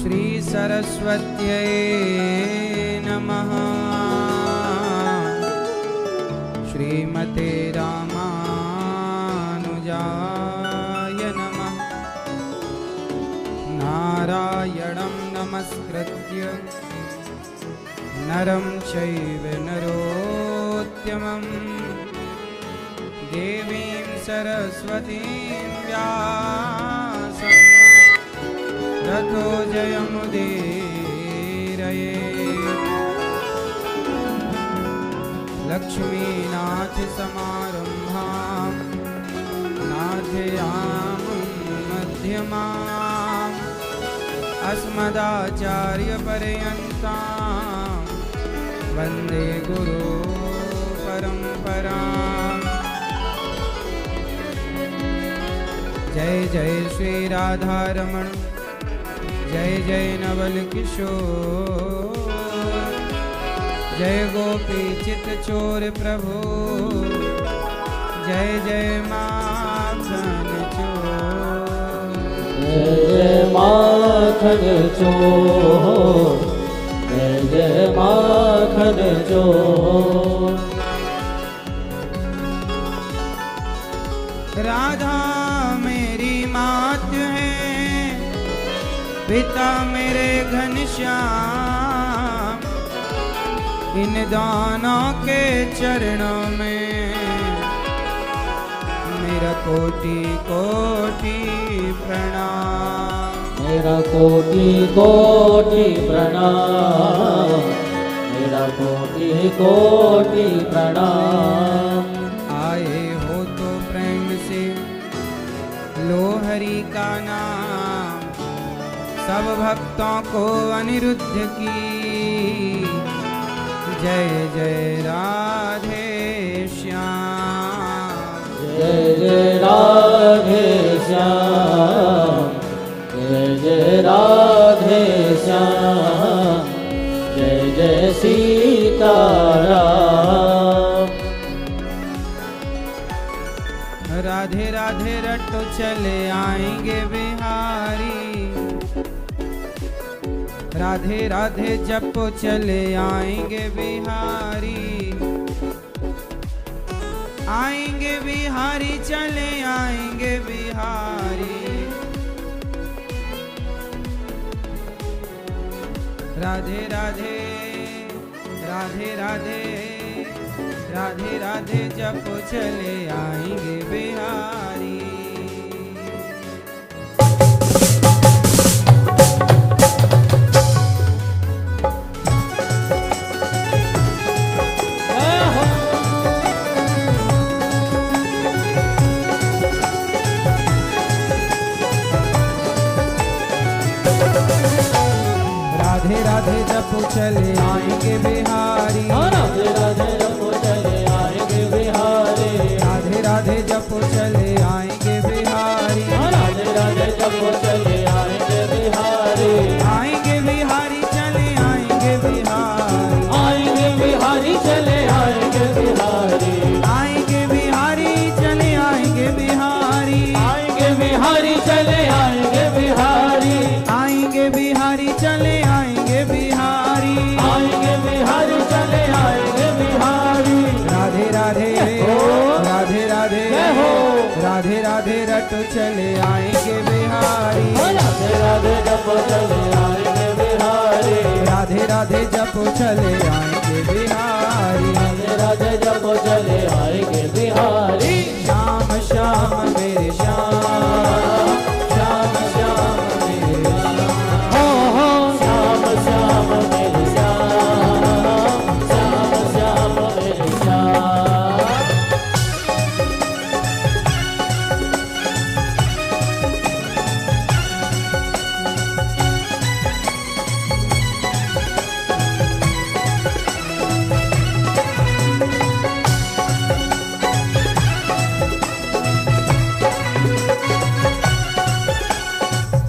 श्री सरस्वत्यै नमः। श्रीमते रामानुजाय नमः। नारायणं नमस्कृत्य नरं चैव नरोत्तमं देवीं सरस्वतीं व्यासं ततो जयमुदीरये। लक्ष्मीनाथसमारम्भां नाथयामुं मध्यमाम् अस्मदाचार्यपर्यन्तां वन्दे गुरु परम्पराम्। जय जय श्री राधारमण, जय जय नवल किशोर, जय गोपी चित चोर प्रभु, जय जय माखन चोर। जय जय माखन चोर, जय जय माखन चोर। राधा मेरी मात है, पिता मेरे घनश्याम, इन दोनों के चरणों में मेरा कोटि कोटि प्रणाम। मेरा कोटि कोटि प्रणाम, मेरा कोटि कोटि प्रणाम। आए हो तो प्रेम से लो हरि का नाम, सब भक्तों को अनिरुद्ध की जय जय राधे श्याम। जय जय राधे श्याम, जय जय राधे श्याम, जय जय सीताराम। राधे राधे रटो चले आएंगे बिहारी, राधे राधे जपो चले आएंगे बिहारी। आएंगे बिहारी चले आएंगे बिहारी। राधे राधे राधे राधे राधे राधे जपो चले आएंगे बिहारी। राधे राधे जपो चले आएंगे बिहारी। राधे राधे जपो चले आएंगे बिहारी। राधे राधे जपो चले आएंगे बिहारी। राधे राधे जपो चले आएंगे बिहारी। आएंगे बिहारी चले आएंगे बिहारी। आएंगे बिहारी चले आएंगे बिहारी। आएंगे बिहारी चले आएंगे बिहारी। आएंगे बिहारी चले आएंगे बिहारी। आएंगे बिहारी चले आएंगे बिहारी। आएंगे बिहारी चले आएंगे बिहारी। राधे राधे राधे राधे राधे राधे रटो चले आएंगे बिहारी। राधे राधे जपो चले आएंगे बिहारी। राधे राधे जपो चले आएंगे बिहारी। राधे राधे जपो चले आएंगे बिहारी। श्याम श्याम मेरे श्याम, श्याम श्याम मेरे श्याम। श्याम श्याम मेरे श्याम, श्याम श्याम मेरे श्याम।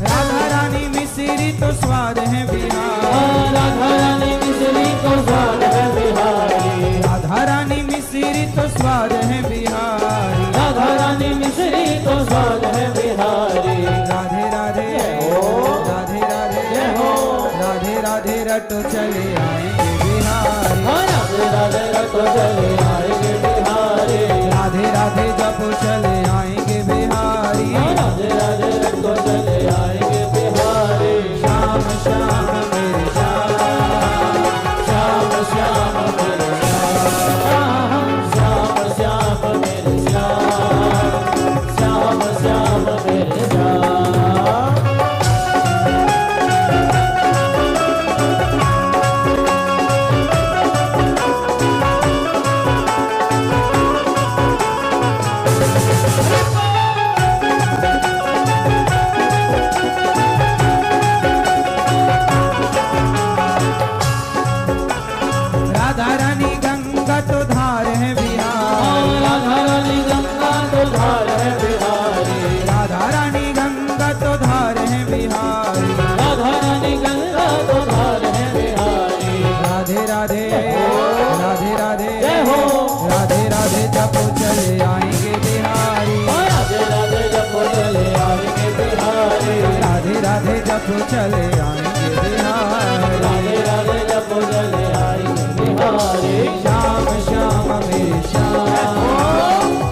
राधा रानी मिश्री तो स्वाद है बिहार। राधा रानी मिश्री तो स्वाद है बिहारी। राधा रानी मिश्री तो स्वाद है बिहारी। राधा रानी मिश्री तो स्वाद है बिहारी। राधे राधे राधे राधे जय हो राधे रटो चले आएंगे बिहारी। राधे राधे रटो चले आएंगे बिहारी। राधे राधे जपो चले आएंगे बिहारी। राधे राधे रटो चले आएंगे बिहारी। श्याम श्याम मेरे श्याम, श्याम श्याम मेरे श्याम, श्याम श्याम मेरे श्याम, श्याम श्याम मेरे श्याम। राधा रानी गंगा तो धार है बिहारी। राधा रानी गंगा तो धार है बिहारी। राधा रानी गंगा तो धार है बिहारी। राधा रानी गंगा तो धार है बिहारी। राधे राधे राधे राधे जय हो। राधे राधे जपो चले आएंगे बिहारी। राधे राधे जपो चले आएंगे बिहारी। राधे राधे जपो चले आएंगे बिहारी। राधे राधे जपो चले आएंगे बिहारी। श्याम श्याम मेरे श्याम,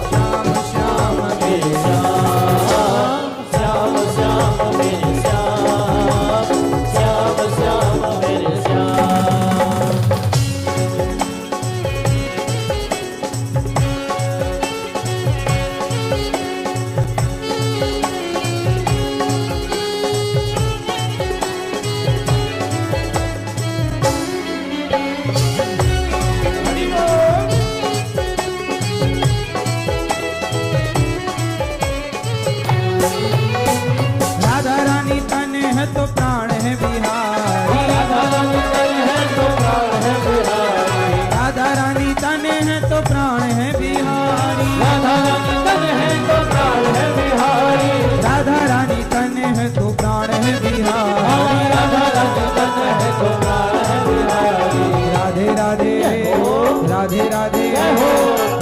श्याम श्याम मेरे श्याम। श्याम श्याम मेरे श्याम, श्याम श्याम मेरे श्याम। राधा रानी तन है तो प्राण है बिहारी। राधा रानी तन है तो प्राण है बिहारी। राधा रानी तन है तो प्राण है बिहारी। राधा रानी तन है तो प्राण है बिहारी। राधा रानी तन है तो प्राण है बिहारी। राधा रानी तन है तो प्राण है बिहारी। राधे राधे राधे राधे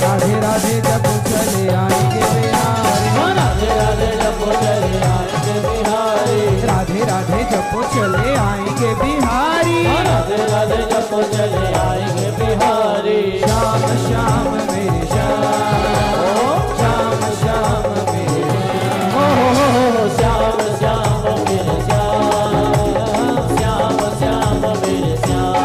राधे राधे जब चले आएंगे बिहारी। राधे राधे जपो चले आएंगे बिहारी। राधे राधे जब चले आएंगे बिहारी। राधे राधे जपो चले आएंगे बिहारी। श्याम श्याम मेरे श्याम, श्याम श्याम मेरे श्याम श्याम मेरे श्याम, श्याम श्याम मेरे श्याम।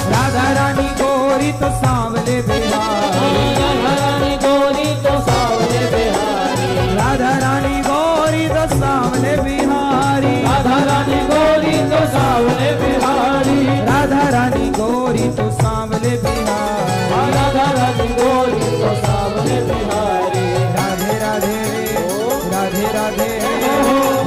राधा रानी गोरी तो सांवले बिहारी। राधा रानी गोरी तो सावले बिहारी। राधा रानी गोरी तो सांवले बिहारी। राधा रानी गोरी तो सावले बिहारी। राधा रानी गोरी तो सांवले बिहारी। राधा रानी गोरी तो सावले बिहारी। राधे राधे राधे राधे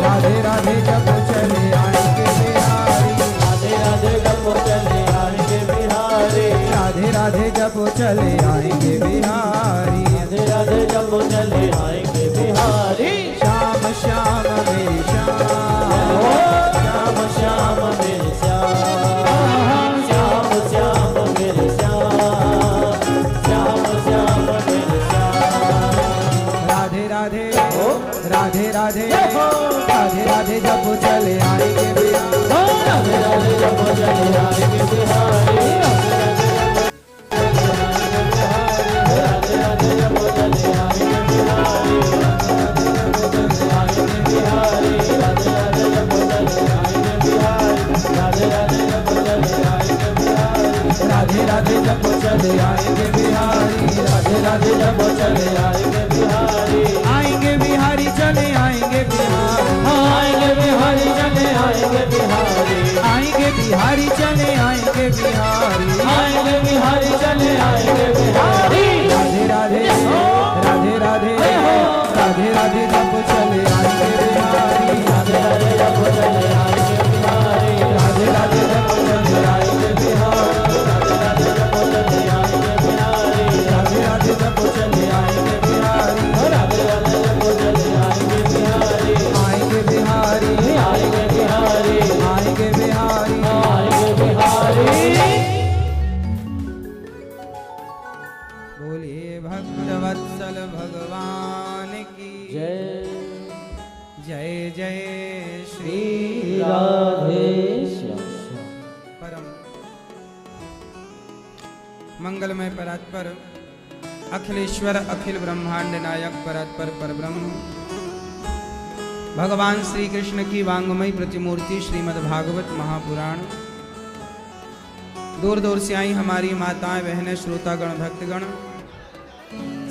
राधे राधे जब चले आएंगे बिहारी। राधे राधे जपो चले आएंगे बिहारी। राधे राधे जब चले आएंगे बिहारी। राधे राधे जपो चले आएंगे बिहारी। श्याम श्याम मेरे श्याम, श्याम श्याम मेरे श्याम, श्याम श्याम मेरे श्याम, श्याम श्याम मेरे श्याम। राधे राधे राधे राधे राधे राधे जब चले आएंगे बिहारी। राधे राधे जपो चले आएंगे बिहारी। राधे राधे जपो चले आएंगे बिहारी। आएंगे बिहारी। राधे राधे जपो चले आएंगे बिहारी। राधे राधे जपो चले आएंगे बिहारी। राधे राधे जब चले आएंगे बिहारी। राधे राधे जपो चले आएंगे बिहारी। आएंगे बिहारी चले आएंगे बिहारी। आएंगे बिहारी चले आएंगे बिहारी। आएंगे बिहारी चले आएंगे बिहारी। आएंगे बिहारी चले आएंगे बिहारी। राधे राधे राधे राधे राधे राधे जब चले आएंगे बिहारी। राधे राधे जपो चले आएंगे बिहारी। राधे राधे जब चले आएंगे बिहारी। राधे राधे जपो चले आएंगे बिहारी। बोलिए भक्तवत्सल भगवान की जय। जय जय श्री राधे श्याम। परम मंगलमय परात्पर अखिलेश्वर अखिल ब्रह्मांड नायक परात्पर परब्रह्म भगवान श्री कृष्ण की वांगमयी प्रतिमूर्ति श्रीमद् भागवत महापुराण। दूर दूर से आई हमारी माताएं बहनें श्रोतागण भक्तगण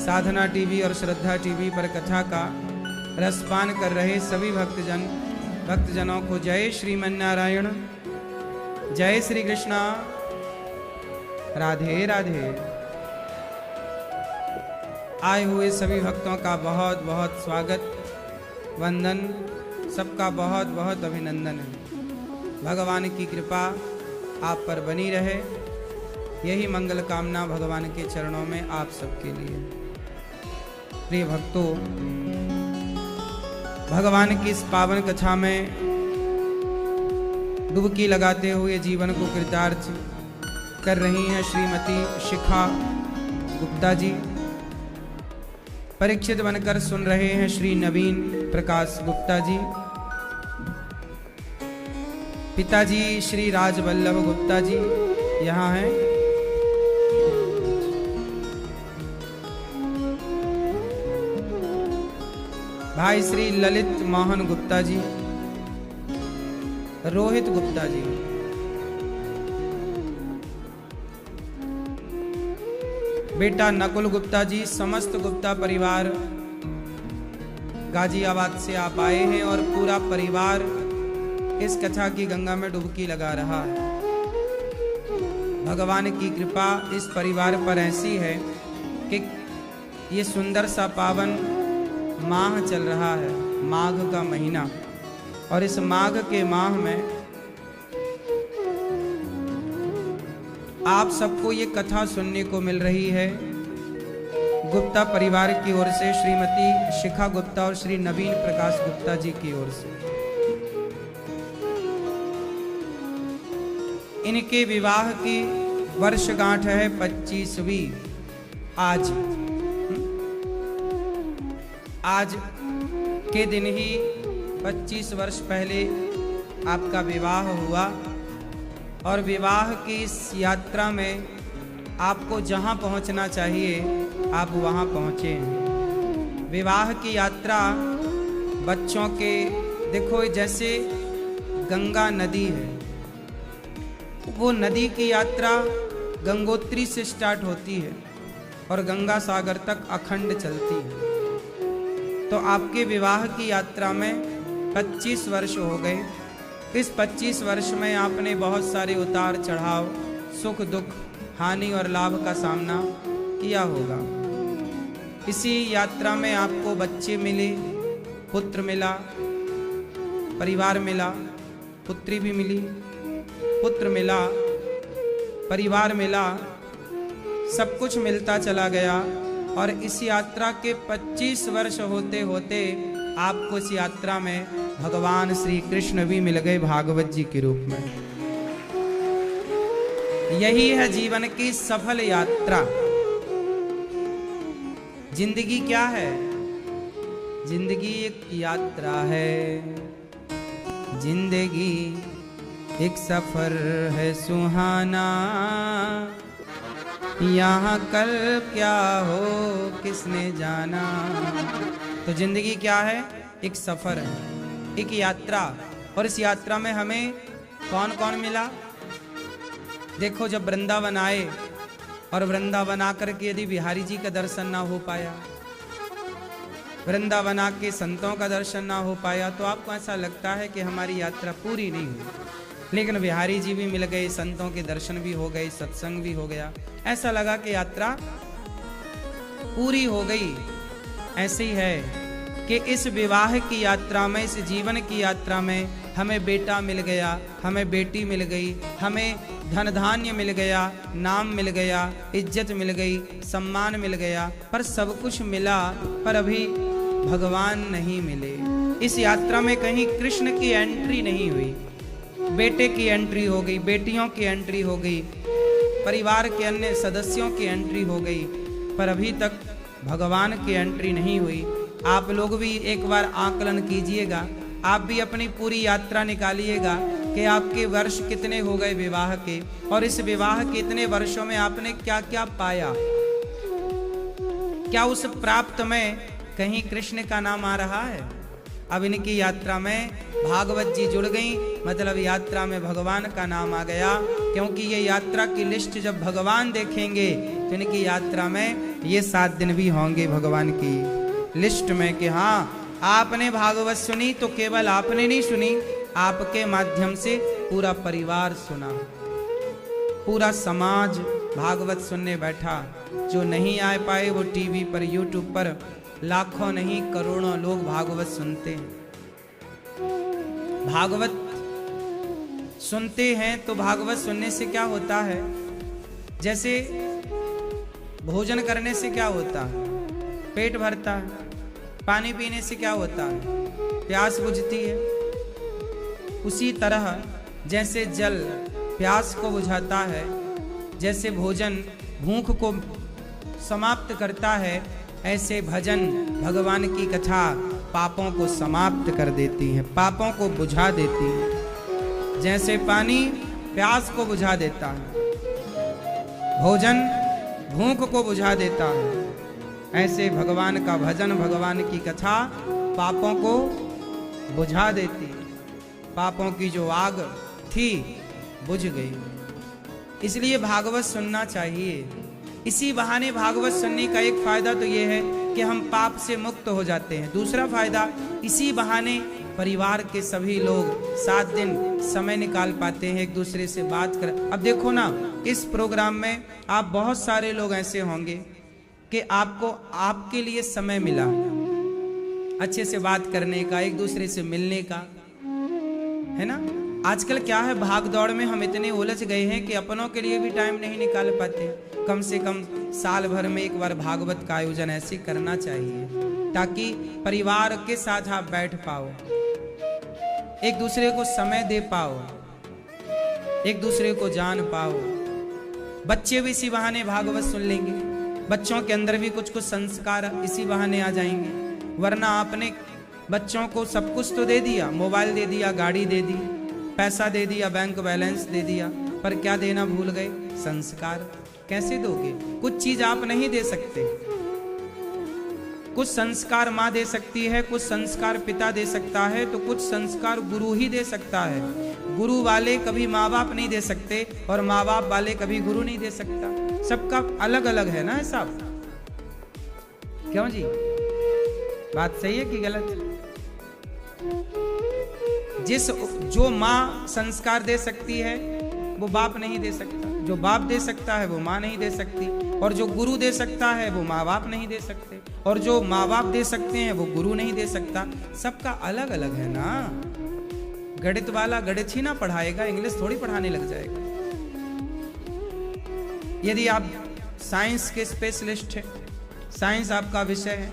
साधना टीवी और श्रद्धा टीवी पर कथा का रसपान कर रहे सभी भक्तजनों को जय श्रीमन्नारायण, जय श्री कृष्णा, राधे राधे। आए हुए सभी भक्तों का बहुत बहुत स्वागत वंदन, सबका बहुत बहुत अभिनंदन है। भगवान की कृपा आप पर बनी रहे, यही मंगल कामना भगवान के चरणों में आप सबके लिए। प्रिय भक्तों, भगवान की इस पावन कथा में डुबकी लगाते हुए जीवन को कृतार्थ कर रही हैं श्रीमती शिखा गुप्ता जी। परीक्षित बनकर सुन रहे हैं श्री नवीन प्रकाश गुप्ता जी। पिताजी श्री राजवल्लभ गुप्ता जी यहाँ हैं। भाई श्री ललित मोहन गुप्ता जी, रोहित गुप्ता जी, बेटा नकुल गुप्ता जी, समस्त गुप्ता परिवार गाजियाबाद से आप आए हैं और पूरा परिवार इस कथा की गंगा में डुबकी लगा रहा है। भगवान की कृपा इस परिवार पर ऐसी है कि ये सुंदर सा पावन माह चल रहा है, माघ का महीना, और इस माघ के माह में आप सबको ये कथा सुनने को मिल रही है गुप्ता परिवार की ओर से, श्रीमती शिखा गुप्ता और श्री नवीन प्रकाश गुप्ता जी की ओर से। इनके विवाह की वर्षगांठ है 25वीं आज के दिन ही 25 वर्ष पहले आपका विवाह हुआ और विवाह की इस यात्रा में आपको जहां पहुंचना चाहिए आप वहां पहुंचे हैं। विवाह की यात्रा बच्चों के, देखो जैसे गंगा नदी है, वो नदी की यात्रा गंगोत्री से स्टार्ट होती है और गंगा सागर तक अखंड चलती है। तो आपके विवाह की यात्रा में 25 वर्ष हो गए। इस 25 वर्ष में आपने बहुत सारे उतार चढ़ाव, सुख दुख, हानि और लाभ का सामना किया होगा। इसी यात्रा में आपको बच्चे मिले, पुत्र मिला, परिवार मिला, पुत्री भी मिली, पुत्र मिला, परिवार मिला, सब कुछ मिलता चला गया। और इस यात्रा के 25 वर्ष होते होते आपको इस यात्रा में भगवान श्री कृष्ण भी मिल गए भागवत जी के रूप में। यही है जीवन की सफल यात्रा। जिंदगी क्या है? जिंदगी एक यात्रा है, जिंदगी एक सफर है सुहाना, यहाँ कल क्या हो किसने जाना। तो जिंदगी क्या है? एक सफर है, एक यात्रा। और इस यात्रा में हमें कौन कौन मिला? देखो, जब वृंदावन आए और वृंदावन आकर के यदि बिहारी जी का दर्शन ना हो पाया, वृंदावन आके संतों का दर्शन ना हो पाया, तो आपको ऐसा लगता है कि हमारी यात्रा पूरी नहीं हुई। लेकिन बिहारी जी भी मिल गए, संतों के दर्शन भी हो गए, सत्संग भी हो गया, ऐसा लगा कि यात्रा पूरी हो गई। ऐसे ही है कि इस विवाह की यात्रा में, इस जीवन की यात्रा में हमें बेटा मिल गया, हमें बेटी मिल गई, हमें धन धान्य मिल गया, नाम मिल गया, इज्जत मिल गई, सम्मान मिल गया, पर सब कुछ मिला, पर अभी भगवान नहीं मिले। इस यात्रा में कहीं कृष्ण की एंट्री नहीं हुई। बेटे की एंट्री हो गई, बेटियों की एंट्री हो गई, परिवार के अन्य सदस्यों की एंट्री हो गई, पर अभी तक भगवान की एंट्री नहीं हुई। आप लोग भी एक बार आकलन कीजिएगा, आप भी अपनी पूरी यात्रा निकालिएगा कि आपके वर्ष कितने हो गए विवाह के, और इस विवाह के इतने वर्षों में आपने क्या क्या पाया। क्या उस प्राप्त में कहीं कृष्ण का नाम आ रहा है? अब इनकी यात्रा में भागवत जी जुड़ गई, मतलब यात्रा में भगवान का नाम आ गया। क्योंकि ये यात्रा की लिस्ट जब भगवान देखेंगे तो इनकी यात्रा में ये 7 दिन भी होंगे भगवान की लिस्ट में कि हाँ आपने भागवत सुनी तो केवल आपने नहीं सुनी, आपके माध्यम से पूरा परिवार सुना, पूरा समाज भागवत सुनने बैठा। जो नहीं आ पाए वो टीवी पर, यूट्यूब पर लाखों नहीं करोड़ों लोग भागवत सुनते हैं। भागवत सुनते हैं तो भागवत सुनने से क्या होता है? जैसे भोजन करने से क्या होता है? पेट भरता है। पानी पीने से क्या होता है? प्यास बुझती है। उसी तरह जैसे जल प्यास को बुझाता है, जैसे भोजन भूख को समाप्त करता है, ऐसे भजन भगवान की कथा पापों को समाप्त कर देती है, पापों को बुझा देती है। जैसे पानी प्यास को बुझा देता है, भोजन भूख को बुझा देता है, ऐसे भगवान का भजन, भगवान की कथा पापों को बुझा देती है। पापों की जो आग थी बुझ गई। इसलिए भागवत सुनना चाहिए। इसी बहाने भागवत सुनने का एक फायदा तो ये है कि हम पाप से मुक्त हो जाते हैं। दूसरा फायदा, इसी बहाने परिवार के सभी लोग 7 दिन समय निकाल पाते हैं एक दूसरे से बात कर। अब देखो ना, इस प्रोग्राम में आप बहुत सारे लोग ऐसे होंगे कि आपको आपके लिए समय मिला अच्छे से बात करने का, एक दूसरे से मिलने का, है ना। आजकल क्या है, भाग दौड़ में हम इतने उलझ गए हैं कि अपनों के लिए भी टाइम नहीं निकाल पाते। कम से कम साल भर में एक बार भागवत का आयोजन ऐसे करना चाहिए ताकि परिवार के साथ आप बैठ पाओ, एक दूसरे को समय दे पाओ, एक दूसरे को जान पाओ। बच्चे भी इसी बहाने भागवत सुन लेंगे, बच्चों के अंदर भी कुछ कुछ संस्कार इसी बहाने आ जाएंगे। वरना आपने बच्चों को सब कुछ तो दे दिया, मोबाइल दे दिया, गाड़ी दे दी, पैसा दे दिया, बैंक बैलेंस दे दिया, पर क्या देना भूल गए? संस्कार। कैसे दोगे? कुछ चीज आप नहीं दे सकते। कुछ संस्कार माँ दे सकती है, कुछ संस्कार पिता दे सकता है, तो कुछ संस्कार गुरु ही दे सकता है। गुरु वाले कभी माँ बाप नहीं दे सकते और माँ बाप वाले कभी गुरु नहीं दे सकता। सबका अलग अलग है ना हिसाब। क्यों जी, बात सही है कि गलत? जो माँ संस्कार दे सकती है वो बाप नहीं दे सकता, जो बाप दे सकता है वो माँ नहीं दे सकती, और जो गुरु दे सकता है वो माँ बाप नहीं दे सकते, और जो माँ बाप दे सकते हैं वो गुरु नहीं दे सकता। सबका अलग अलग है ना। गणित वाला गणित ही ना पढ़ाएगा, इंग्लिश थोड़ी पढ़ाने लग जाएगा। यदि आप साइंस के स्पेशलिस्ट हैं, साइंस आपका विषय है,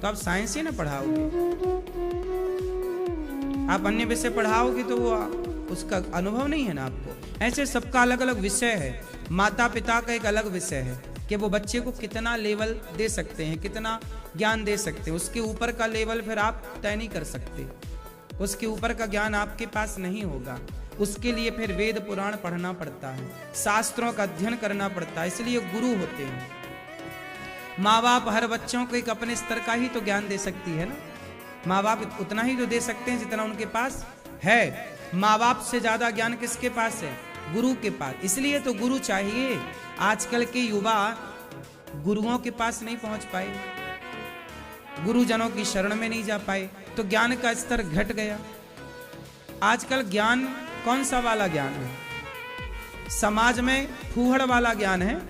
तो आप साइंस ही ना पढ़ाओगे। आप अन्य विषय पढ़ाओगे तो वो उसका अनुभव नहीं है ना आपको। ऐसे सबका अलग अलग विषय है। माता पिता का एक अलग विषय है कि वो बच्चे को कितना लेवल दे सकते हैं, कितना ज्ञान दे सकते हैं। उसके ऊपर का लेवल फिर आप तय नहीं कर सकते, उसके ऊपर का ज्ञान आपके पास नहीं होगा। उसके लिए फिर वेद पुराण पढ़ना पड़ता है, शास्त्रों का अध्ययन करना पड़ता है, इसलिए गुरु होते हैं। माँ बाप हर बच्चों को एक अपने स्तर का ही तो ज्ञान दे सकती है ना। माँ बाप उतना ही तो दे सकते हैं जितना उनके पास है। माँ बाप से ज्यादा ज्ञान किसके पास है? गुरु के पास। इसलिए तो गुरु चाहिए। आजकल के युवा गुरुओं के पास नहीं पहुंच पाए, गुरुजनों की शरण में नहीं जा पाए, तो ज्ञान का स्तर घट गया। आजकल ज्ञान कौन सा वाला ज्ञान है? समाज में फूहड़ वाला ज्ञान है।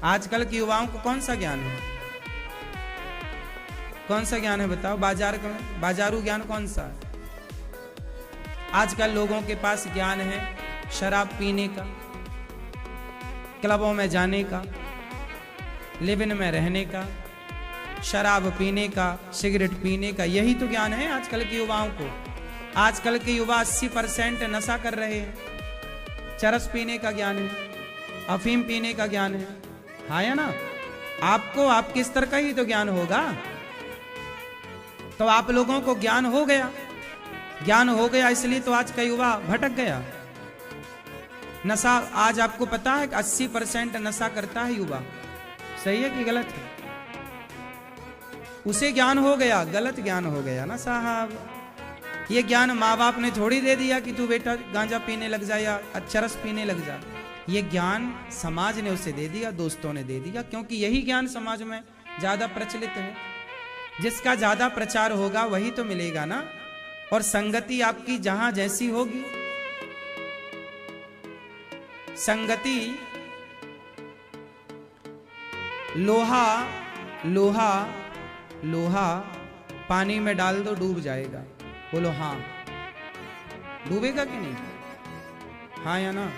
आजकल के युवाओं को कौन सा ज्ञान है? कौन सा ज्ञान है बताओ? बाजारू ज्ञान कौन सा है? आजकल लोगों के पास ज्ञान है शराब पीने का, क्लबों में जाने का, लिव इन में रहने का, शराब पीने का, सिगरेट पीने का। यही तो ज्ञान है आजकल के युवाओं को। आजकल के युवा 80% नशा कर रहे हैं। चरस पीने का ज्ञान है, अफीम पीने का ज्ञान है, हाँ या ना? आपको आपके स्तर का ही तो ज्ञान होगा। तो आप लोगों को ज्ञान हो गया, ज्ञान हो गया, इसलिए तो आज का युवा भटक गया। नशा, आज आपको पता है कि 80% नशा करता है युवा। सही है कि गलत है? उसे ज्ञान हो गया, गलत ज्ञान हो गया ना साहब। ये ज्ञान माँ बाप ने थोड़ी दे दिया कि तू बेटा गांजा पीने लग जा या चरस पीने लग जा। ये ज्ञान समाज ने उसे दे दिया, दोस्तों ने दे दिया, क्योंकि यही ज्ञान समाज में ज्यादा प्रचलित है। जिसका ज्यादा प्रचार होगा वही तो मिलेगा ना। और संगति आपकी जहां जैसी होगी, संगति, लोहा लोहा लोहा पानी में डाल दो डूब जाएगा। बोलो हाँ, डूबेगा कि नहीं? हाँ या ना?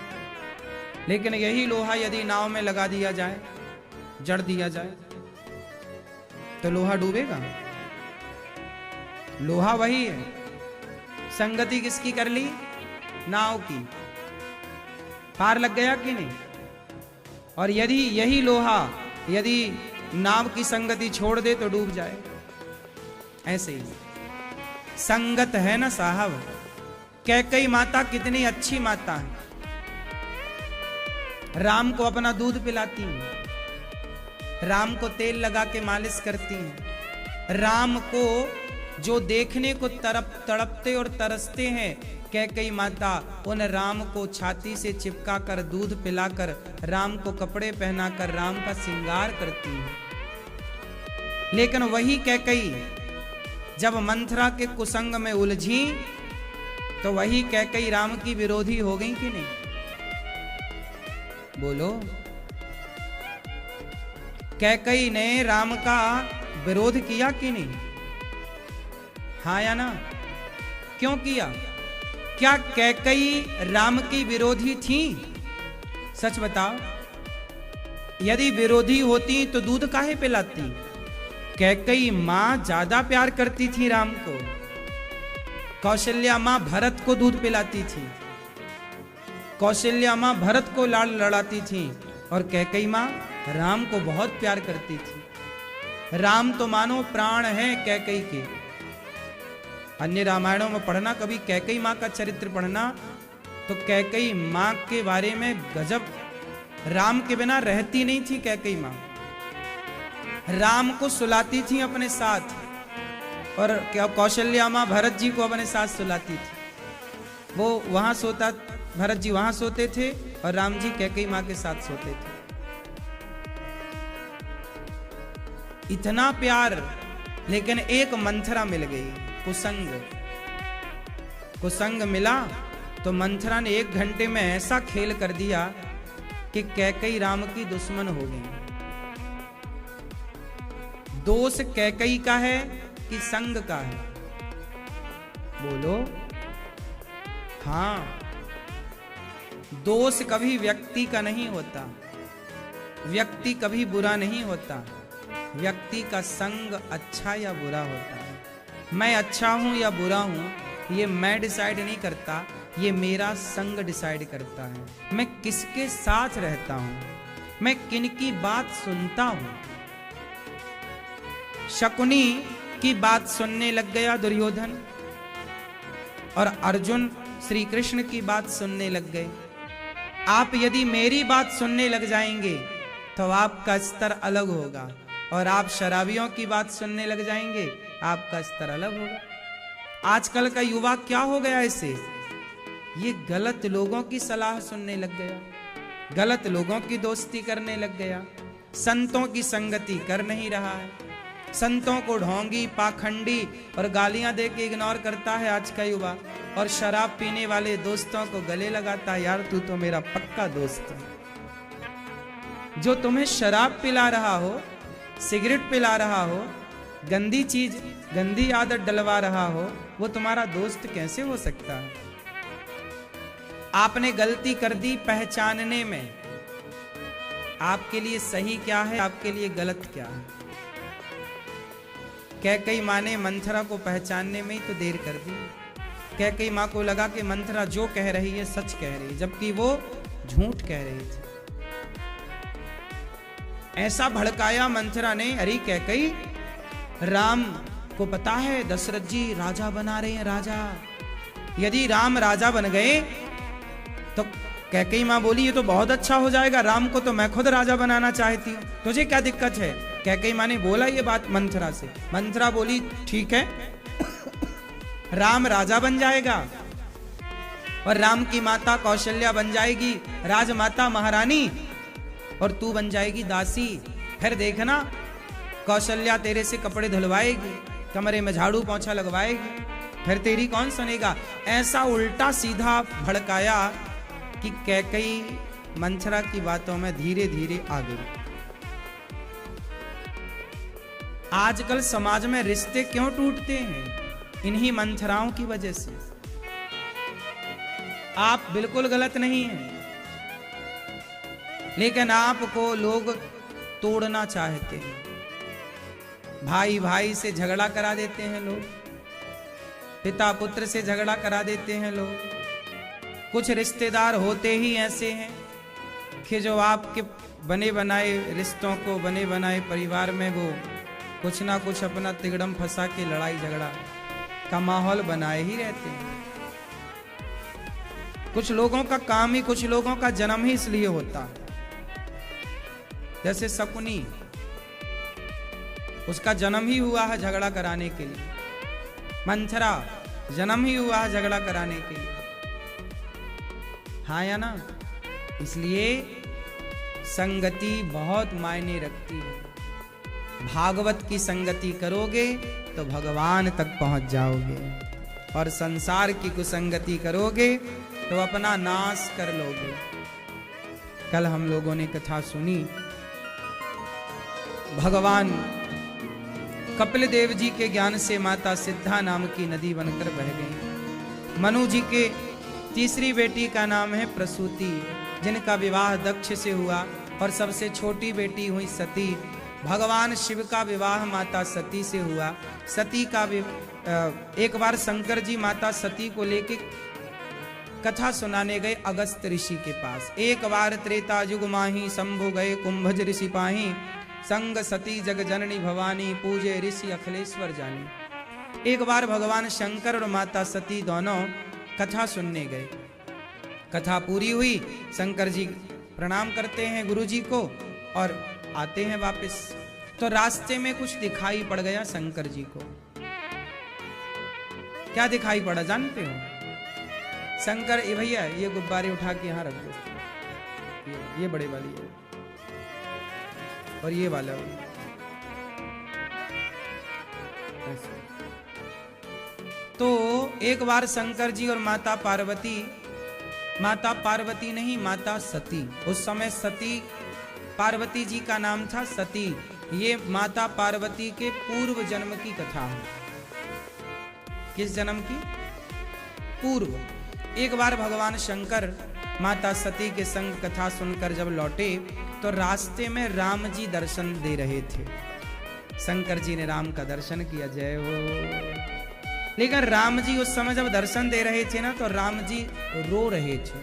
लेकिन यही लोहा यदि नाव में लगा दिया जाए, जड़ दिया जाए, तो लोहा डूबेगा? लोहा वही है। संगति किसकी कर ली? नाव की। पार लग गया कि नहीं? और यदि यही लोहा यदि नाव की संगति छोड़ दे तो डूब जाए। ऐसे ही संगत है ना साहब। कैकई माता कितनी अच्छी माता है, राम को अपना दूध पिलाती है, राम को तेल लगा के मालिश करती हैं, राम को जो देखने को तड़पते और तरसते हैं, कैकई माता उन राम को छाती से चिपका कर दूध पिलाकर राम को कपड़े पहनाकर राम का श्रृंगार करती है। लेकिन वही कैकई जब मंथरा के कुसंग में उलझी तो वही कैकई राम की विरोधी हो गई कि नहीं? बोलो, कैकई ने राम का विरोध किया कि नहीं? हाँ या ना? क्यों किया? क्या कैकई राम की विरोधी थी? सच बताओ। यदि विरोधी होती तो दूध काहे पिलाती? कैकई मां ज्यादा प्यार करती थी राम को। कौशल्या मां भरत को दूध पिलाती थी, कौशल्या मां भरत को लाड़ लड़ाती थी, और कैकई मां राम को बहुत प्यार करती थी। राम तो मानो प्राण है कैकई के। अन्य रामायणों में पढ़ना, कभी कैकई मां का चरित्र पढ़ना, तो कैकई मां के बारे में गजब। राम के बिना रहती नहीं थी कैकई मां, राम को सुलाती थी अपने साथ, और कौशल्या मां भरत जी को अपने साथ सुलाती थी। वो वहां सोता, भरत जी वहां सोते थे और राम जी कैकई मां के साथ सोते थे। इतना प्यार। लेकिन एक मंथरा मिल गई, कुसंग। कुसंग मिला तो मंथरा ने 1 घंटे में ऐसा खेल कर दिया कि कैकई राम की दुश्मन हो गई। दोष कैकई का है कि संग का है? बोलो हाँ। दोष कभी व्यक्ति का नहीं होता, व्यक्ति कभी बुरा नहीं होता, व्यक्ति का संग अच्छा या बुरा होता है। मैं अच्छा हूं या बुरा हूं ये मैं डिसाइड नहीं करता, ये मेरा संग डिसाइड करता है। मैं किसके साथ रहता हूं, मैं किनकी बात सुनता हूं। शकुनी की बात सुनने लग गया दुर्योधन, और अर्जुन श्री कृष्ण की बात सुनने लग गए। आप यदि मेरी बात सुनने लग जाएंगे तो आपका स्तर अलग होगा, और आप शराबियों की बात सुनने लग जाएंगे आपका स्तर अलग होगा। आजकल का युवा क्या हो गया इसे? ये गलत लोगों की सलाह सुनने लग गया, गलत लोगों की दोस्ती करने लग गया, संतों की संगति कर नहीं रहा है, संतों को ढोंगी, पाखंडी और गालियां दे के इग्नोर करता है आज का युवा, और शराब पीने वाले दोस्तों को गले लगाता है, यार तू तो मेरा पक्का दोस्त है। जो तुम्हें शराब पिला रहा हो, सिगरेट पिला रहा हो, गंदी चीज, गंदी आदत डलवा रहा हो, वो तुम्हारा दोस्त कैसे हो सकता है? आपने गलती कर दी पहचानने में, आपके लिए सही क्या है, आपके लिए गलत क्या है। कैकई माँ ने मंथरा को पहचानने में ही तो देर कर दी। कैकई माँ को लगा कि मंथरा जो कह रही है सच कह रही है, जबकि वो झूठ कह रही थी। ऐसा भड़काया मंथरा ने। अरे कैकई, राम को पता है दशरथ जी राजा बना रहे हैं, राजा। यदि राम राजा बन गए तो कैकई मां बोली ये तो बहुत अच्छा हो जाएगा, राम को तो मैं खुद राजा बनाना चाहती हूँ, तुझे क्या दिक्कत है? कैकई मां ने बोला ये बात मंथरा से। मंथरा बोली ठीक है, राम राजा बन जाएगा और राम की माता कौशल्या बन जाएगी राजमाता महारानी, और तू बन जाएगी दासी। फिर देखना कौशल्या तेरे से कपड़े धुलवाएगी, कमरे में झाड़ू पोंछा लगवाएगी, फिर तेरी कौन सुनेगा। ऐसा उल्टा सीधा भड़काया कि कैकई मंथरा की बातों में धीरे धीरे आ गई। आजकल समाज में रिश्ते क्यों टूटते हैं? इन्हीं मंथराओं की वजह से। आप बिल्कुल गलत नहीं हैं, लेकिन आपको लोग तोड़ना चाहते हैं। भाई भाई से झगड़ा करा देते हैं लोग, पिता पुत्र से झगड़ा करा देते हैं लोग। कुछ रिश्तेदार होते ही ऐसे हैं कि जो आपके बने बनाए रिश्तों को, बने बनाए परिवार में वो कुछ ना कुछ अपना तिगड़म फंसा के लड़ाई झगड़ा का माहौल बनाए ही रहते हैं। कुछ लोगों का काम ही, कुछ लोगों का जन्म ही इसलिए होता है। जैसे शकुनी, उसका जन्म ही हुआ है झगड़ा कराने के लिए। मंथरा जन्म ही हुआ है झगड़ा कराने के लिए, हाँ या ना? इसलिए संगति बहुत मायने रखती है। भागवत की संगति करोगे तो भगवान तक पहुंच जाओगे, और संसार की कुसंगति करोगे तो अपना नाश कर लोगे। कल हम लोगों ने कथा सुनी, भगवान कपिल देव जी के ज्ञान से माता सिद्धा नाम की नदी बनकर बह गई। मनु जी के तीसरी बेटी का नाम है प्रसूति, जिनका विवाह दक्ष से हुआ, और सबसे छोटी बेटी हुई सती। भगवान शिव का विवाह माता सती से हुआ। सती का एक बार शंकर जी माता सती को लेके कथा सुनाने गए अगस्त ऋषि के पास। एक बार त्रेता युग माही शंभु गए कुंभज ऋषि पाही, संग सती जग जननी भवानी पूजे ऋषि अखिलेश्वर जानी। एक बार भगवान शंकर और माता सती दोनों कथा सुनने गए। कथा पूरी हुई, शंकर जी प्रणाम करते हैं गुरु जी को और आते हैं वापस। तो रास्ते में कुछ दिखाई पड़ गया शंकर जी को। क्या दिखाई पड़ा जानते हो? शंकर, ये भैया ये गुब्बारे उठा के यहां रख दो, ये बड़े वाली है और ये वाला ऐसे। तो एक बार शंकर जी और माता पार्वती नहीं, माता सती, उस समय सती पार्वती जी का नाम था सती। ये माता पार्वती के पूर्व जन्म की कथा है। किस जन्म की? पूर्व। एक बार भगवान शंकर माता सती के संग कथा सुनकर जब लौटे तो रास्ते में राम जी दर्शन दे रहे थे। शंकर जी ने राम का दर्शन किया, जय हो। लेकिन राम जी उस समय जब दर्शन दे रहे थे ना, तो राम जी रो रहे थे।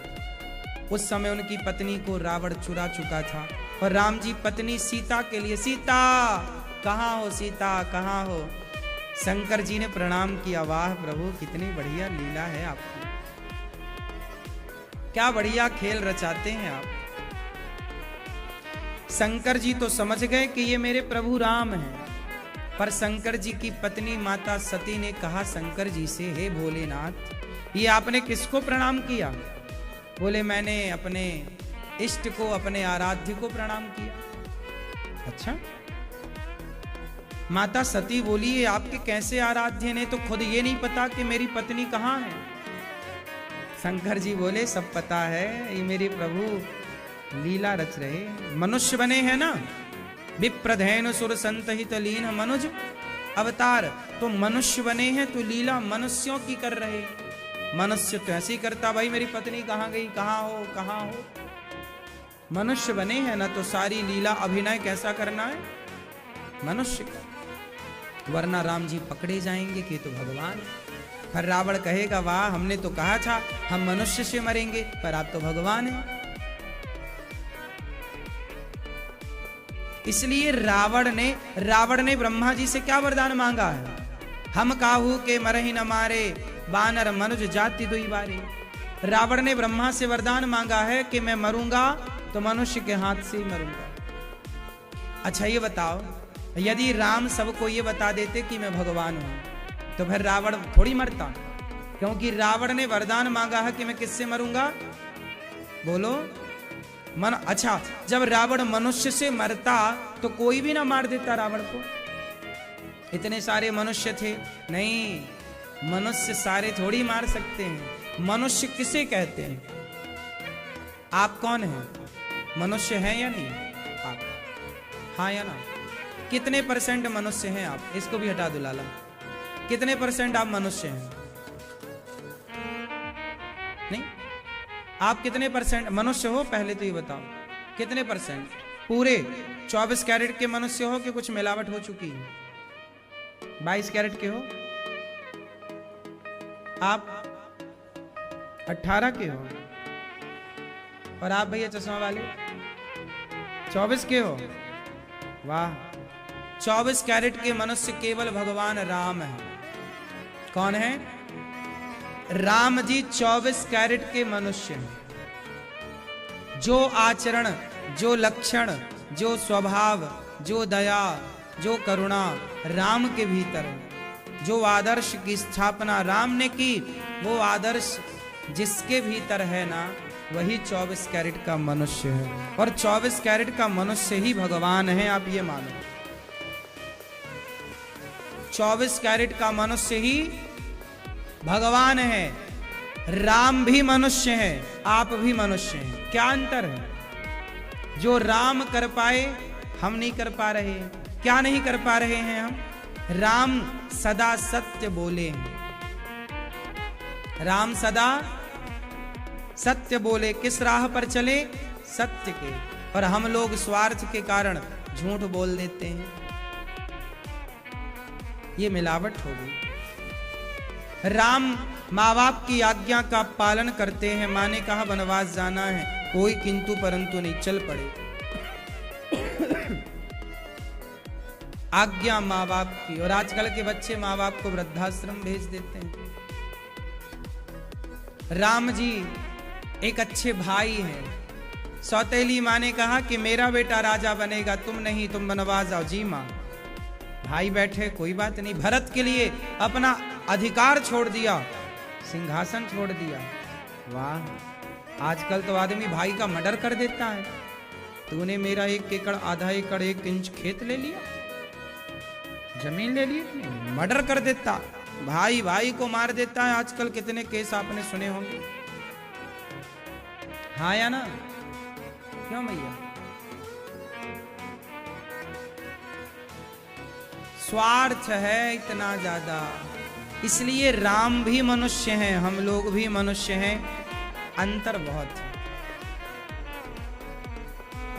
उस समय उनकी पत्नी को रावण चुरा चुका था, और राम जी पत्नी सीता के लिए, सीता कहाँ हो, सीता कहाँ हो? शंकर जी ने प्रणाम किया, वाह प्रभु कितनी बढ़िया लीला है आपकी, क्या बढ़िया खेल रचाते हैं आप। शंकर जी तो समझ गए कि ये मेरे प्रभु राम हैं, पर शंकर जी की पत्नी माता सती ने कहा शंकर जी से, हे भोलेनाथ, ये आपने किसको प्रणाम किया? बोले मैंने अपने इष्ट को, अपने आराध्य को प्रणाम किया। अच्छा। माता सती बोली, ये आपके कैसे आराध्य ने? तो खुद ये नहीं पता कि मेरी पत्नी कहाँ है? शंकर जी बोले, सब पता है, ये मेरे प्रभु लीला रच रहे, मनुष्य बने हैं ना, विप्रधेनु सुर संत हित लीन मनुज अवतार, तो मनुष्य बने हैं तो लीला मनुष्यों की कर रहे। मनुष्य तो ऐसे ही करता, भाई मेरी पत्नी कहाँ गई, कहाँ हो, कहाँ हो। मनुष्य बने हैं ना, तो सारी लीला अभिनय कैसा करना है? मनुष्य का, वरना राम जी पकड़े जाएंगे कि तो भगवान। फिर रावण कहेगा, वाह हमने तो कहा था हम मनुष्य से मरेंगे, पर आप तो भगवान हैं। इसलिए रावण ने ब्रह्मा जी से क्या वरदान मांगा है? हम काहू के मरहि न मारे, बानर मनुज जाति दुई बारे। रावण ने ब्रह्मा से वरदान मांगा है कि मैं मरूंगा तो मनुष्य के हाथ से ही मरूंगा। अच्छा ये बताओ, यदि राम सबको ये बता देते कि मैं भगवान हूं तो फिर रावण थोड़ी मरता, क्योंकि रावण ने वरदान मांगा है कि मैं किससे मरूंगा? बोलो अच्छा, जब रावण मनुष्य से मरता तो कोई भी ना मार देता रावण को? इतने सारे मनुष्य थे? नहीं, मनुष्य सारे थोड़ी मार सकते हैं। मनुष्य किसे कहते हैं? आप कौन हैं? मनुष्य हैं या नहीं आप? हाँ या ना? कितने परसेंट मनुष्य हैं आप? इसको भी हटा दो लाला। कितने परसेंट आप मनुष्य हैं? नहीं, आप कितने परसेंट मनुष्य हो? पहले तो ये बताओ, कितने परसेंट? पूरे 24 कैरेट के मनुष्य हो कि कुछ मिलावट हो चुकी है? 22 कैरेट के हो? आप 18 के हो? और आप भैया चश्मा वाले 24 के हो? वाह, 24 कैरेट के मनुष्य केवल भगवान राम है। कौन है? राम जी 24 कैरेट के मनुष्य हैं। जो आचरण, जो लक्षण, जो स्वभाव, जो दया, जो करुणा राम के भीतर है, जो आदर्श की स्थापना राम ने की, वो आदर्श जिसके भीतर है ना, वही 24 कैरेट का मनुष्य है। और 24 कैरेट का मनुष्य ही भगवान है, आप ये मानो। 24 कैरेट का मनुष्य ही भगवान है। राम भी मनुष्य है, आप भी मनुष्य हैं। क्या अंतर है? जो राम कर पाए हम नहीं कर पा रहे हैं। क्या नहीं कर पा रहे हैं हम? राम सदा सत्य बोले हैं। राम सदा सत्य बोले, किस राह पर चले? सत्य के। और हम लोग स्वार्थ के कारण झूठ बोल देते हैं। ये मिलावट हो गई। राम माँ बाप की आज्ञा का पालन करते हैं। माँ ने कहा वनवास जाना है, कोई किंतु परंतु नहीं, चल पड़े। आज्ञा माँ बाप की। और आजकल के बच्चे माँ बाप को वृद्धाश्रम भेज देते हैं। राम जी एक अच्छे भाई हैं। सौतेली माँ ने कहा कि मेरा बेटा राजा बनेगा, तुम नहीं, तुम वनवास जाओ। जी माँ। भाई बैठे, कोई बात नहीं। भरत के लिए अपना अधिकार छोड़ दिया, सिंहासन छोड़ दिया। वाह, आजकल तो आदमी भाई का मर्डर कर देता है। तूने मेरा 1 एकड़, आधा एकड़, 1 इंच खेत ले लिया, जमीन ले ली, मर्डर कर देता। भाई भाई को मार देता है। आजकल कितने केस आपने सुने होंगे, हाँ या ना? क्यों भैया? स्वार्थ है इतना ज्यादा। इसलिए राम भी मनुष्य हैं, हम लोग भी मनुष्य हैं, अंतर बहुत है।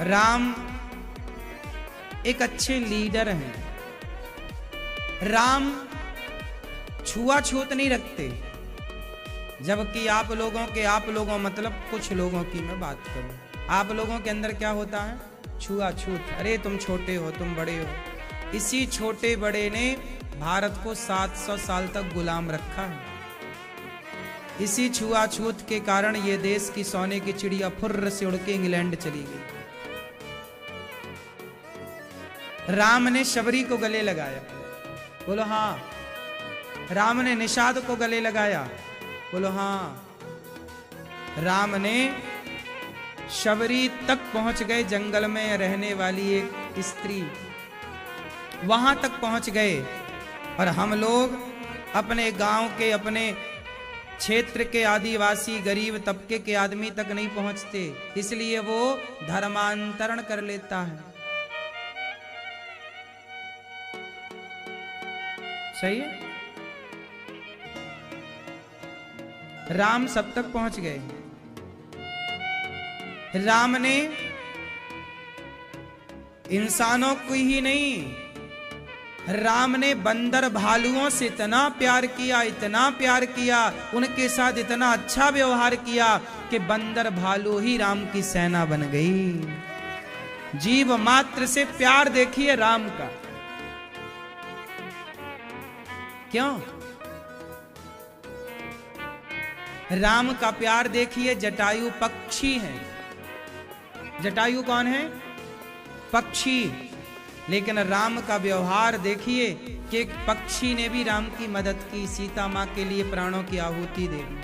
राम एक अच्छे लीडर हैं। राम छुआछूत नहीं रखते। जबकि आप लोगों मतलब कुछ लोगों की मैं बात करूं, आप लोगों के अंदर क्या होता है? छुआछूत। अरे तुम छोटे हो, तुम बड़े हो। इसी छोटे बड़े ने भारत को 700 साल तक गुलाम रखा है। इसी छुआछूत के कारण ये देश की सोने की चिड़िया फुर्र से उड़ के इंग्लैंड चली गई। राम ने शबरी को गले लगाया, बोलो हाँ। राम ने निषाद को गले लगाया, बोलो हाँ। राम ने शबरी तक पहुंच गए, जंगल में रहने वाली एक स्त्री, वहां तक पहुंच गए। और हम लोग अपने गांव के, अपने क्षेत्र के आदिवासी गरीब तबके के आदमी तक नहीं पहुंचते, इसलिए वो धर्मांतरण कर लेता है। सही है? राम सब तक पहुंच गए। राम ने इंसानों को ही नहीं, राम ने बंदर भालुओं से इतना प्यार किया, इतना प्यार किया, उनके साथ इतना अच्छा व्यवहार किया कि बंदर भालू ही राम की सेना बन गई। जीव मात्र से प्यार देखिए राम का। क्यों? राम का प्यार देखिए। जटायु पक्षी है। जटायु कौन है? पक्षी। लेकिन राम का व्यवहार देखिए कि एक पक्षी ने भी राम की मदद की, सीता मां के लिए प्राणों की आहुति दे दी।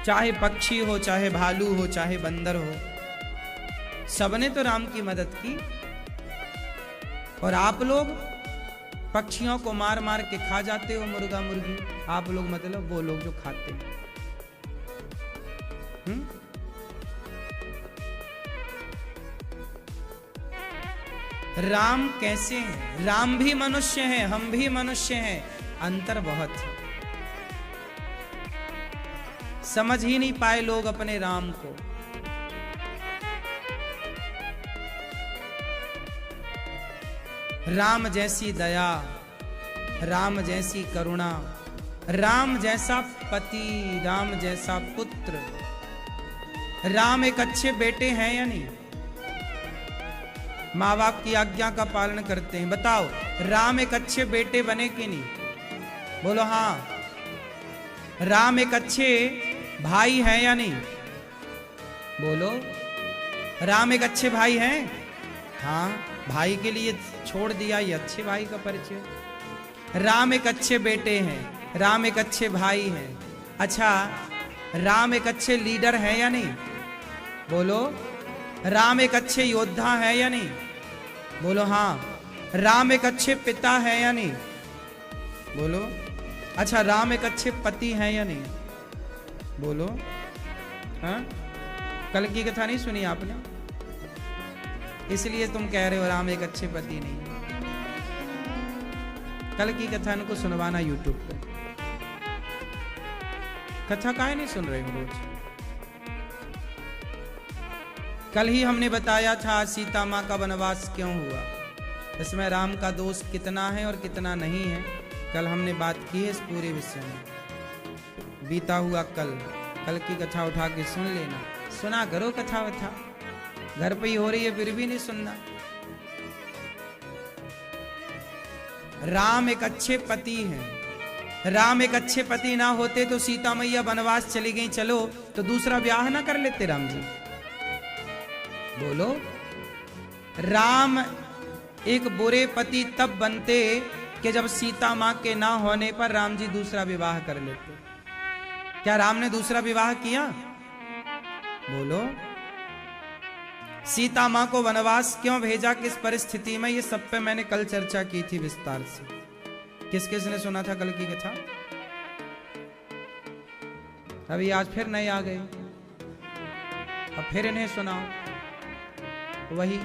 चाहे पक्षी हो, चाहे भालू हो, चाहे बंदर हो, सबने तो राम की मदद की। और आप लोग पक्षियों को मार मार के खा जाते हो, मुर्गा मुर्गी। आप लोग मतलब वो लोग जो खाते हैं। राम कैसे हैं? राम भी मनुष्य हैं, हम भी मनुष्य हैं, अंतर बहुत है। समझ ही नहीं पाए लोग अपने राम को। राम जैसी दया, राम जैसी करुणा, राम जैसा पति, राम जैसा पुत्र। राम एक अच्छे बेटे हैं या नहीं? माँ बाप की आज्ञा का पालन करते हैं। बताओ, राम एक अच्छे बेटे बने कि नहीं? बोलो हाँ। राम एक अच्छे भाई हैं या नहीं? बोलो, राम एक अच्छे भाई हैं? हाँ, भाई के लिए छोड़ दिया ये अच्छे भाई का परिचय। राम एक अच्छे बेटे हैं, राम एक अच्छे भाई हैं। अच्छा, राम एक अच्छे लीडर हैं या नहीं? बोलो, राम एक अच्छे योद्धा है या नहीं? बोलो हाँ। राम एक अच्छे पिता है या नहीं? बोलो। अच्छा, राम एक अच्छे पति हैं या नहीं? बोलो। हाँ, कल की कथा नहीं सुनी आपने, इसलिए तुम कह रहे हो राम एक अच्छे पति नहीं। कल की कथा इनको सुनवाना यूट्यूब पे। कथा काहे नहीं सुन रहे हो रोज? कल ही हमने बताया था सीता माँ का वनवास क्यों हुआ, इसमें राम का दोष कितना है और कितना नहीं है। कल हमने बात की है इस पूरे विषय में। बीता हुआ कल की कथा उठा के सुन लेना। सुना करो कथा वथा, घर पे ही हो रही है फिर भी नहीं सुनना। राम एक अच्छे पति हैं। राम एक अच्छे पति ना होते तो सीता मैया वनवास चली गई, चलो तो दूसरा ब्याह ना कर लेते राम जी? बोलो। राम एक बुरे पति तब बनते कि जब सीता मां के ना होने पर राम जी दूसरा विवाह कर लेते। क्या राम ने दूसरा विवाह किया? बोलो। सीता मां को वनवास क्यों भेजा, किस परिस्थिति में, ये सब पे मैंने कल चर्चा की थी विस्तार से। किस किस ने सुना था कल की कथा? अभी आज फिर नए आ गए, अब फिर इन्हें सुनाओ। वही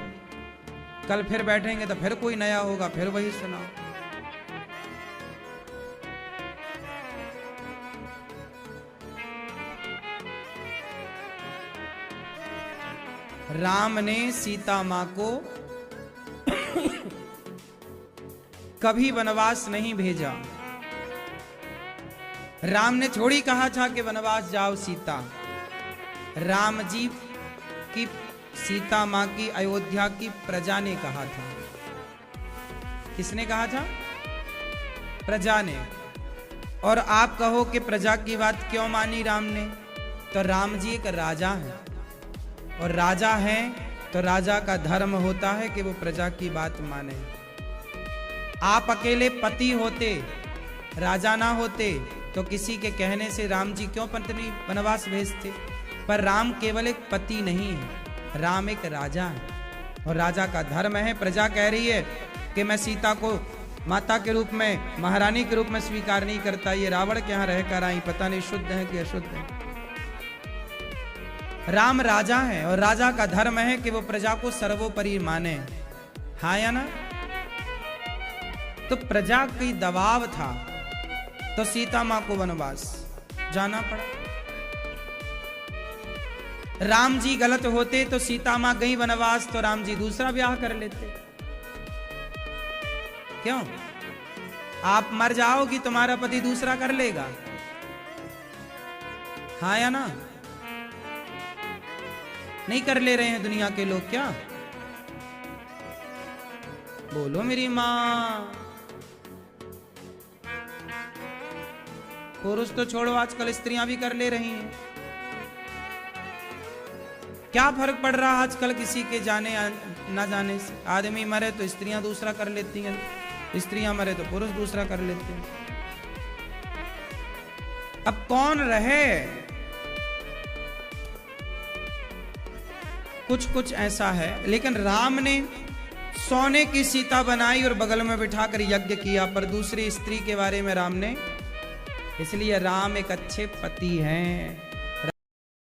कल फिर बैठेंगे तो फिर कोई नया होगा, फिर वही सुनाओ। राम ने सीता मां को कभी वनवास नहीं भेजा। राम ने थोड़ी कहा था कि वनवास जाओ सीता। राम जी की, सीता मां की, अयोध्या की प्रजा ने कहा था। किसने कहा था? प्रजा ने। और आप कहो कि प्रजा की बात क्यों मानी राम ने? तो राम जी एक राजा हैं, और राजा हैं तो राजा का धर्म होता है कि वो प्रजा की बात माने। आप अकेले पति होते, राजा ना होते, तो किसी के कहने से राम जी क्यों पत्नी वनवास भेजते? पर राम केवल एक पति नहीं है, राम एक राजा है, और राजा का धर्म है। प्रजा कह रही है कि मैं सीता को माता के रूप में, महारानी के रूप में स्वीकार नहीं करता, ये रावण के यहाँ रहकर आई, पता नहीं शुद्ध है कि अशुद्ध है। राम राजा है, और राजा का धर्म है कि वो प्रजा को सर्वोपरि माने। हाँ या ना? तो प्रजा की दबाव था तो सीता मां को वनवास जाना पड़ा। राम जी गलत होते तो सीता मां गई वनवास तो राम जी दूसरा ब्याह कर लेते। क्यों? आप मर जाओगी, तुम्हारा पति दूसरा कर लेगा। हाँ या ना? नहीं कर ले रहे हैं दुनिया के लोग क्या? बोलो मेरी माँ। पुरुष तो छोड़ो, आजकल स्त्रियां भी कर ले रही हैं। क्या फर्क पड़ रहा आजकल किसी के जाने ना जाने से? आदमी मरे तो स्त्रियां दूसरा कर लेती हैं, स्त्रियां मरे तो पुरुष दूसरा कर लेते हैं। अब कौन रहे? कुछ कुछ ऐसा है। लेकिन राम ने सोने की सीता बनाई और बगल में बिठाकर यज्ञ किया, पर दूसरी स्त्री के बारे में राम ने, इसलिए राम एक अच्छे पति हैं।